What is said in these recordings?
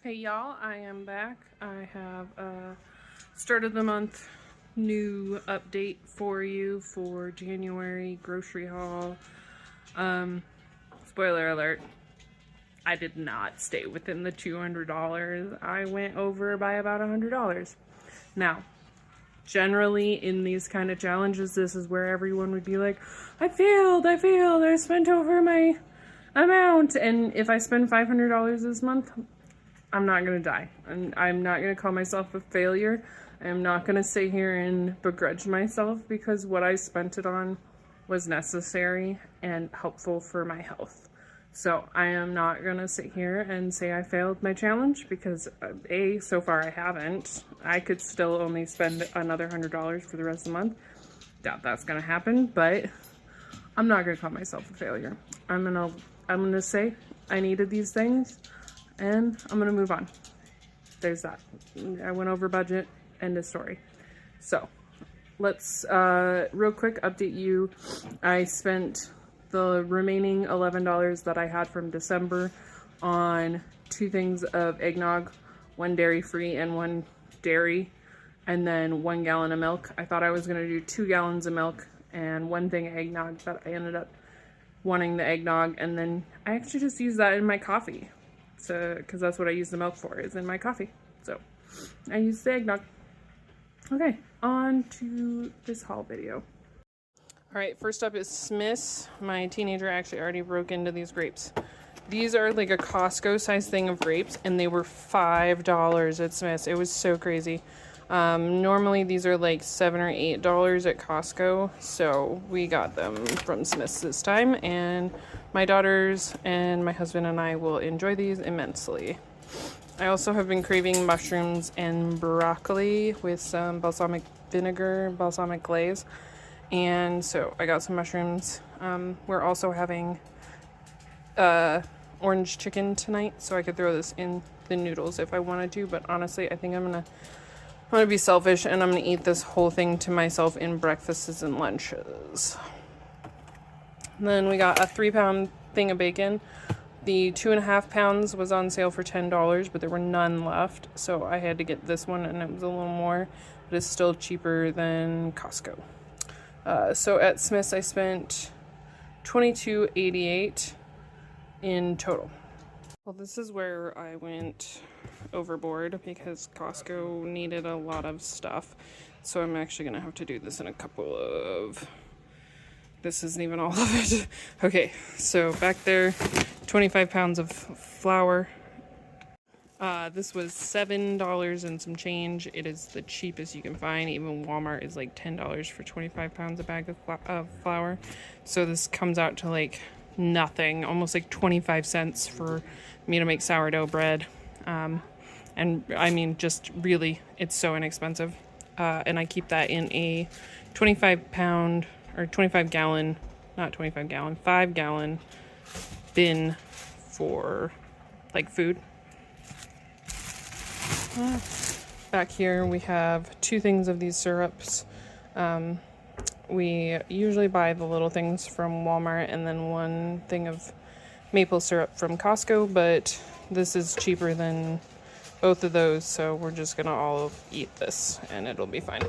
Hey y'all, I am back. I have started the month new update for you for January grocery haul. Spoiler alert, I did not stay within the $200. I went over by about $100. Now, generally in these kind of challenges, this is where everyone would be like, I failed, I spent over my amount. And if I spend $500 this month, I'm not gonna die. I'm not gonna call myself a failure. I'm not gonna sit here and begrudge myself because what I spent it on was necessary and helpful for my health. So I am not gonna sit here and say I failed my challenge because so far I haven't. I could still only spend another $100 for the rest of the month. Doubt that's gonna happen, but I'm not gonna call myself a failure. I'm gonna say I needed these things, and I'm gonna move on. There's that. I went over budget, end of story. So let's real quick update you. I spent the remaining $11 that I had from December on 2 things of eggnog, 1 dairy free and 1 dairy, and then 1 gallon of milk. I thought I was gonna do 2 gallons of milk and 1 thing of eggnog, but I ended up wanting the eggnog, and then I actually just used that in my coffee. So, because that's what I use the milk for, is in my coffee. So, I use the eggnog. Okay, on to this haul video. Alright, first up is Smith's. My teenager actually already broke into these grapes. These are like a Costco size thing of grapes, and they were $5 at Smith's. It was so crazy. Normally these are like $7 or $8 at Costco, so we got them from Smith's this time, and my daughters and my husband and I will enjoy these immensely. I also have been craving mushrooms and broccoli with some balsamic vinegar, balsamic glaze, and so I got some mushrooms. We're also having orange chicken tonight, so I could throw this in the noodles if I wanted to, but honestly I think I'm gonna be selfish, and I'm gonna eat this whole thing to myself in breakfasts and lunches. And then we got a 3-pound thing of bacon. The 2.5 pounds was on sale for $10, but there were none left, so I had to get this one, and it was a little more, but it's still cheaper than Costco. So at Smith's I spent $22.88 in total. Well, this is where I went overboard because Costco needed a lot of stuff. So I'm actually going to have to do this in a couple of... This isn't even all of it. Okay, so back there, 25 pounds of flour. This was $7 and some change. It is the cheapest you can find. Even Walmart is like $10 for 25 pounds a bag of flour. So this comes out to like nothing, almost like 25 cents for me to make sourdough bread. And I mean, just really, it's so inexpensive. And I keep that in a 25 pound or 25 gallon, not 25 gallon, 5 gallon bin for like food. Back here we have 2 things of these syrups. We usually buy the little things from Walmart and then 1 thing of maple syrup from Costco, but this is cheaper than both of those, so we're just gonna all eat this and it'll be fine.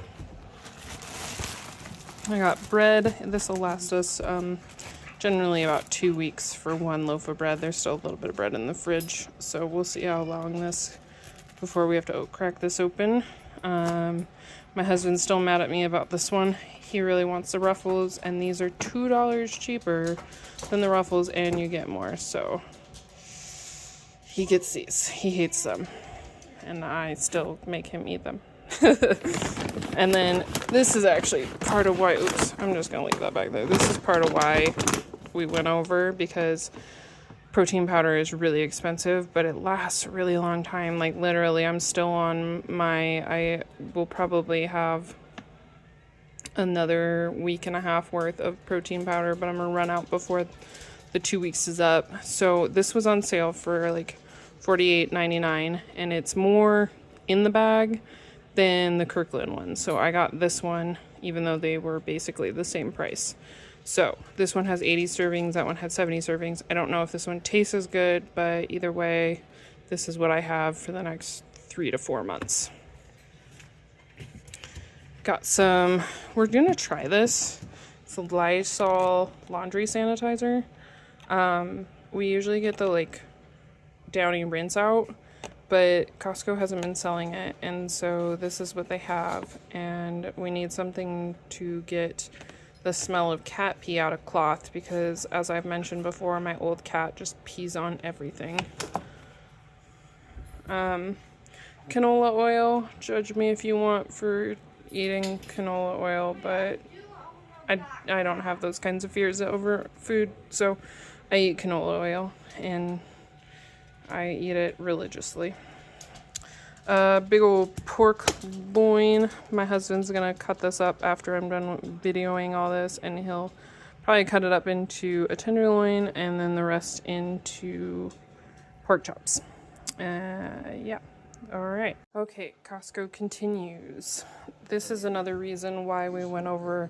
I got bread. This will last us generally about 2 weeks for 1 loaf of bread. There's still a little bit of bread in the fridge, so we'll see how long this before we have to crack this open. My husband's still mad at me about this one. He really wants the Ruffles, and these are $2 cheaper than the Ruffles, and you get more, so he gets these. He hates them, and I still make him eat them. And then this is actually part of why, oops, I'm just gonna leave that back there. This is part of why we went over, because protein powder is really expensive, but it lasts a really long time. Like literally, I'm still on I will probably have another week and a half worth of protein powder, but I'm gonna run out before the 2 weeks is up. So this was on sale for like $48.99, and it's more in the bag than the Kirkland one. So I got this one, even though they were basically the same price. So this one has 80 servings, that one had 70 servings. I don't know if this one tastes as good, but either way, this is what I have for the next 3 to 4 months. Got some, we're gonna try this. It's a Lysol laundry sanitizer. We usually get the like Downy rinse out, but Costco hasn't been selling it, and so this is what they have, and we need something to get the smell of cat pee out of cloth, because as I've mentioned before, my old cat just pees on everything. Canola oil, judge me if you want for eating canola oil, but I don't have those kinds of fears over food, so I eat canola oil, and I eat it religiously. Big old pork loin. My husband's gonna cut this up after I'm done videoing all this, and he'll probably cut it up into a tenderloin and then the rest into pork chops. Yeah. Alright. Okay, Costco continues. This is another reason why we went over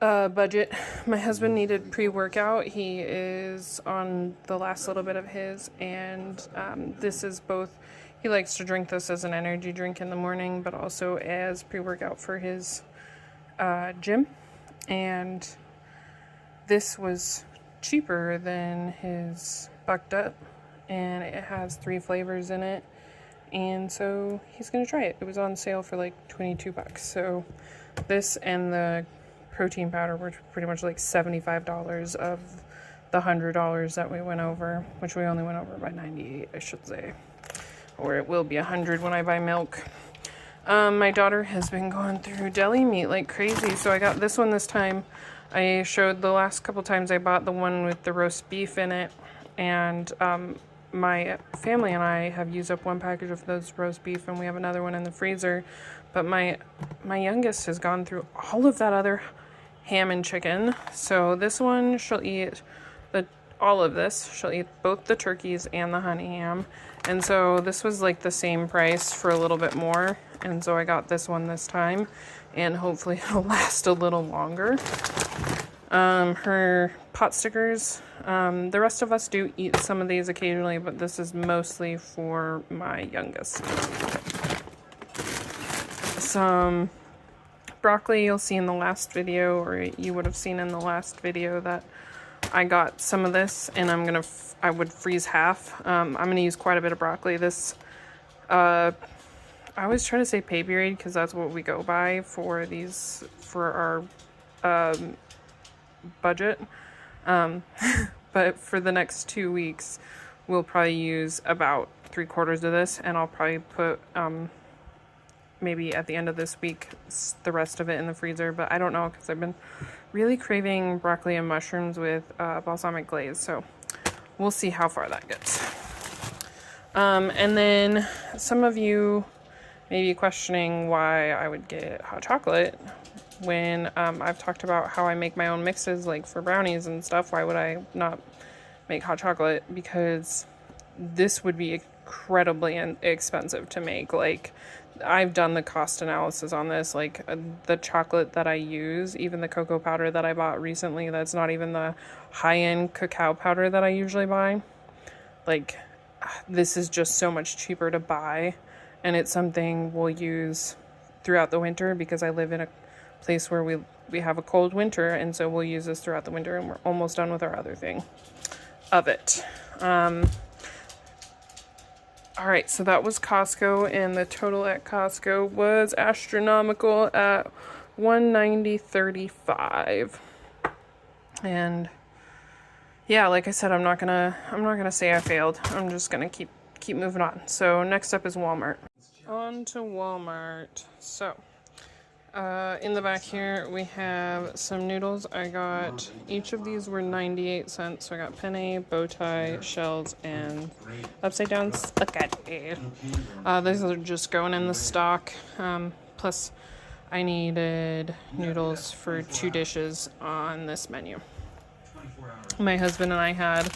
budget. My husband needed pre-workout. He is on the last little bit of his, and this is both, he likes to drink this as an energy drink in the morning, but also as pre-workout for his gym. And this was cheaper than his Bucked Up, and it has 3 flavors in it, and so he's gonna try it. It was on sale for like $22, so this and the protein powder were pretty much like $75 of the $100 that we went over, which we only went over by 98, I should say, or it will be 100 when I buy milk. My daughter has been going through deli meat like crazy, so I got this one this time. I showed the last couple times I bought the one with the roast beef in it, and my family and I have used up one package of those roast beef, and we have another one in the freezer. But my youngest has gone through all of that other ham and chicken, so this one she'll eat all of this. She'll eat both the turkeys and the honey ham, and so this was like the same price for a little bit more, and so I got this one this time, and hopefully it'll last a little longer. Her pot stickers, the rest of us do eat some of these occasionally, but this is mostly for my youngest. Some broccoli you'll see in the last video, or you would have seen in the last video that I got some of this, and I would freeze half. I'm gonna use quite a bit of broccoli. This, I always try to say pay period because that's what we go by for these, for our budget. But for the next 2 weeks, we'll probably use about 3/4 of this, and I'll probably put maybe at the end of this week the rest of it in the freezer, but I don't know because I've been really craving broccoli and mushrooms with balsamic glaze, so we'll see how far that gets. And then some of you may be questioning why I would get hot chocolate when I've talked about how I make my own mixes, like for brownies and stuff. Why would I not make hot chocolate? Because this would be incredibly expensive to make. Like, I've done the cost analysis on this. Like, the chocolate that I use, even the cocoa powder that I bought recently, that's not even the high-end cacao powder that I usually buy. Like, this is just so much cheaper to buy, and it's something we'll use throughout the winter because I live in a place where we have a cold winter, and so we'll use this throughout the winter, and we're almost done with our other thing of it. All right, so that was Costco, and the total at Costco was astronomical at $190.35. And yeah, like I said, I'm not gonna say I failed. I'm just gonna keep moving on. So next up is Walmart. On to Walmart. So in the back here we have some noodles. I got, each of these were 98 cents. So I got penne, bow tie, shells, and upside down spaghetti. These are just going in the stock. Plus I needed noodles for 2 dishes on this menu. My husband and I had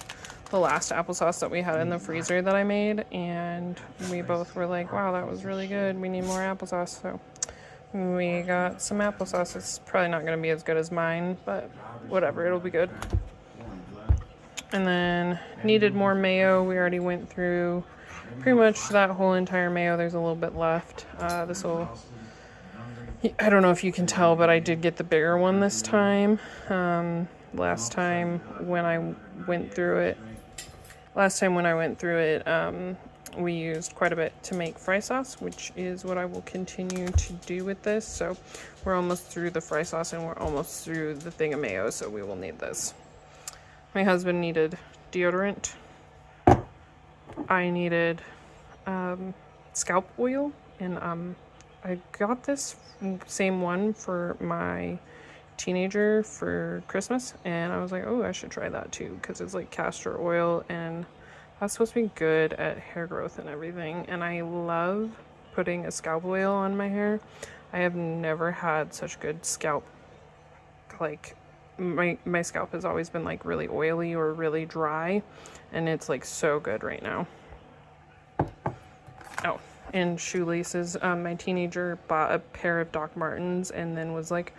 the last applesauce that we had in the freezer that I made, and we both were like, wow, that was really good. We need more applesauce. So we got some applesauce. It's probably not going to be as good as mine, but whatever, it'll be good. And then needed more mayo. We already went through pretty much that whole entire mayo. There's a little bit left. This will, I don't know if you can tell, but I did get the bigger one this time. Last time when I went through it, we used quite a bit to make fry sauce, which is what I will continue to do with this. So we're almost through the fry sauce and we're almost through the thing of mayo, so we will need this. My husband needed deodorant. I needed scalp oil, and I got this same one for my teenager for Christmas, and I was like, oh, I should try that too, because it's like castor oil, and that's supposed to be good at hair growth and everything. And I love putting a scalp oil on my hair. I have never had such good scalp, like my scalp has always been like really oily or really dry, and it's like so good right now. Oh, and shoelaces. My teenager bought a pair of Doc Martens and then was like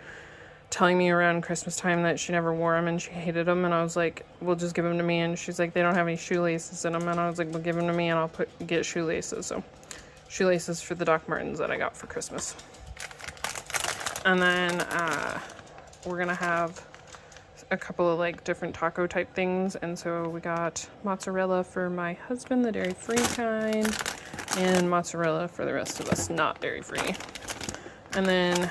telling me around Christmas time that she never wore them and she hated them, and I was like, well, just give them to me. And she's like, they don't have any shoelaces in them, and I was like, well, give them to me and I'll get shoelaces. So shoelaces for the Doc Martens that I got for Christmas. And then we're gonna have a couple of like different taco type things, and so we got mozzarella for my husband, the dairy free kind, and mozzarella for the rest of us, not dairy free. And then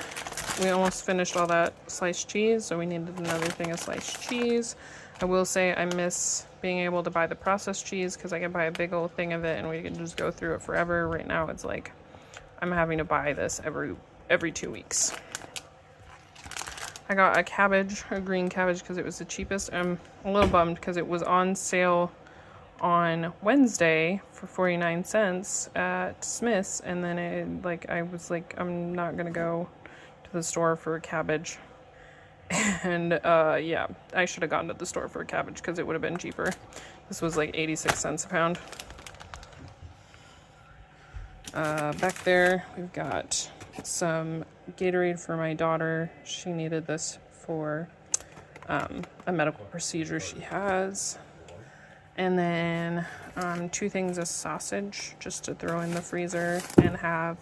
we almost finished all that sliced cheese, so we needed another thing of sliced cheese. I will say I miss being able to buy the processed cheese, because I can buy a big old thing of it and we can just go through it forever. Right now it's like I'm having to buy this every 2 weeks. I got a cabbage, a green cabbage, because it was the cheapest. I'm a little bummed because it was on sale on Wednesday for 49 cents at Smith's, and then I was like, I'm not gonna go to the store for a cabbage. And yeah, I should have gone to the store for a cabbage because it would have been cheaper. This was like 86 cents a pound. Back there we've got some Gatorade for my daughter. She needed this for a medical procedure she has. And then 2 things of sausage just to throw in the freezer and have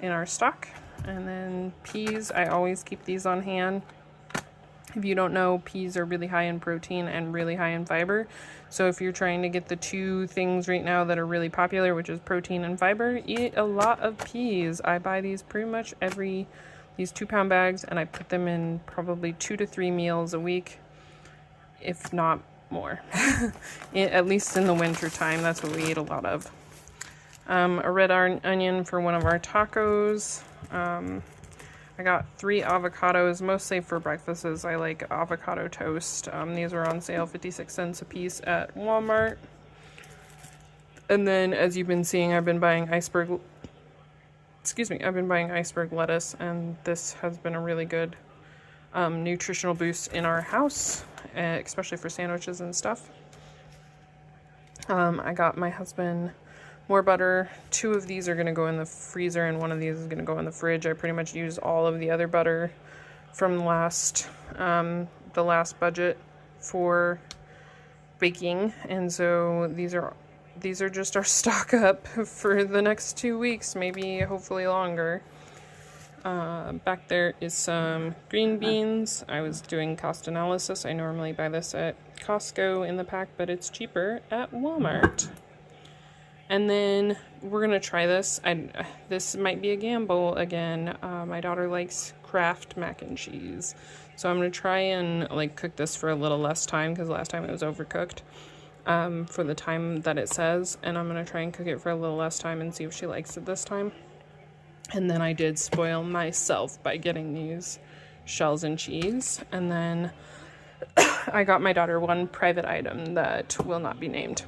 in our stock. And then peas, I always keep these on hand. If you don't know, peas are really high in protein and really high in fiber. So if you're trying to get the 2 things right now that are really popular, which is protein and fiber, eat a lot of peas. I buy these pretty much these 2-pound bags, and I put them in probably 2 to 3 meals a week, if not more. At least in the winter time, that's what we eat a lot of. A red onion for one of our tacos. I got 3 avocados, mostly for breakfasts. I like avocado toast. These are on sale, 56 cents a piece at Walmart. And then, as you've been seeing, I've been buying iceberg lettuce, and this has been a really good nutritional boost in our house, especially for sandwiches and stuff. I got my husband more butter. 2 of these are going to go in the freezer, and 1 of these is going to go in the fridge. I pretty much used all of the other butter from the last budget for baking, and so these are just our stock up for the next 2 weeks, maybe hopefully longer. Back there is some green beans. I was doing cost analysis. I normally buy this at Costco in the pack, but it's cheaper at Walmart. And then we're gonna try this. This might be a gamble again. My daughter likes Kraft mac and cheese, so I'm gonna try and like cook this for a little less time, because last time it was overcooked for the time that it says, and I'm gonna try and cook it for a little less time and see if she likes it this time. And then I did spoil myself by getting these shells and cheese, and then I got my daughter 1 private item that will not be named.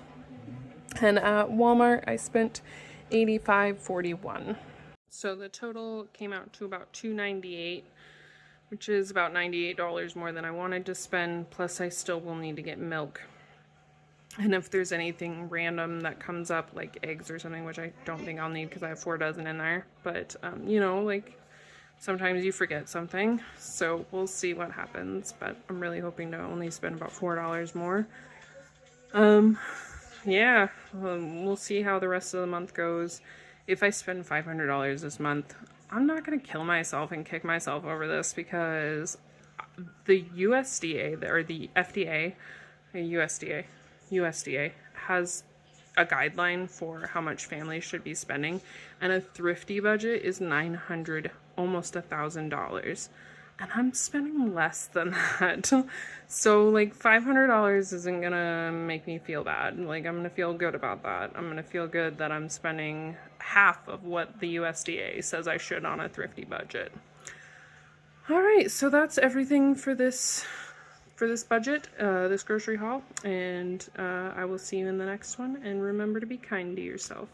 And at Walmart, I spent $85.41. So the total came out to about $298, which is about $98 more than I wanted to spend. Plus, I still will need to get milk. And if there's anything random that comes up, like eggs or something, which I don't think I'll need because I have 4 dozen in there. But, you know, like sometimes you forget something. So we'll see what happens. But I'm really hoping to only spend about $4 more. Yeah, we'll see how the rest of the month goes. If I spend $500 this month, I'm not gonna kill myself and kick myself over this, because the USDA or the FDA, USDA has a guideline for how much families should be spending, and a thrifty budget is $900, almost $1,000, and I'm spending less than that. So like $500 isn't gonna make me feel bad. Like, I'm gonna feel good about that. I'm gonna feel good that I'm spending half of what the USDA says I should on a thrifty budget. All right, so that's everything for this budget, this grocery haul, and I will see you in the next one, and remember to be kind to yourself.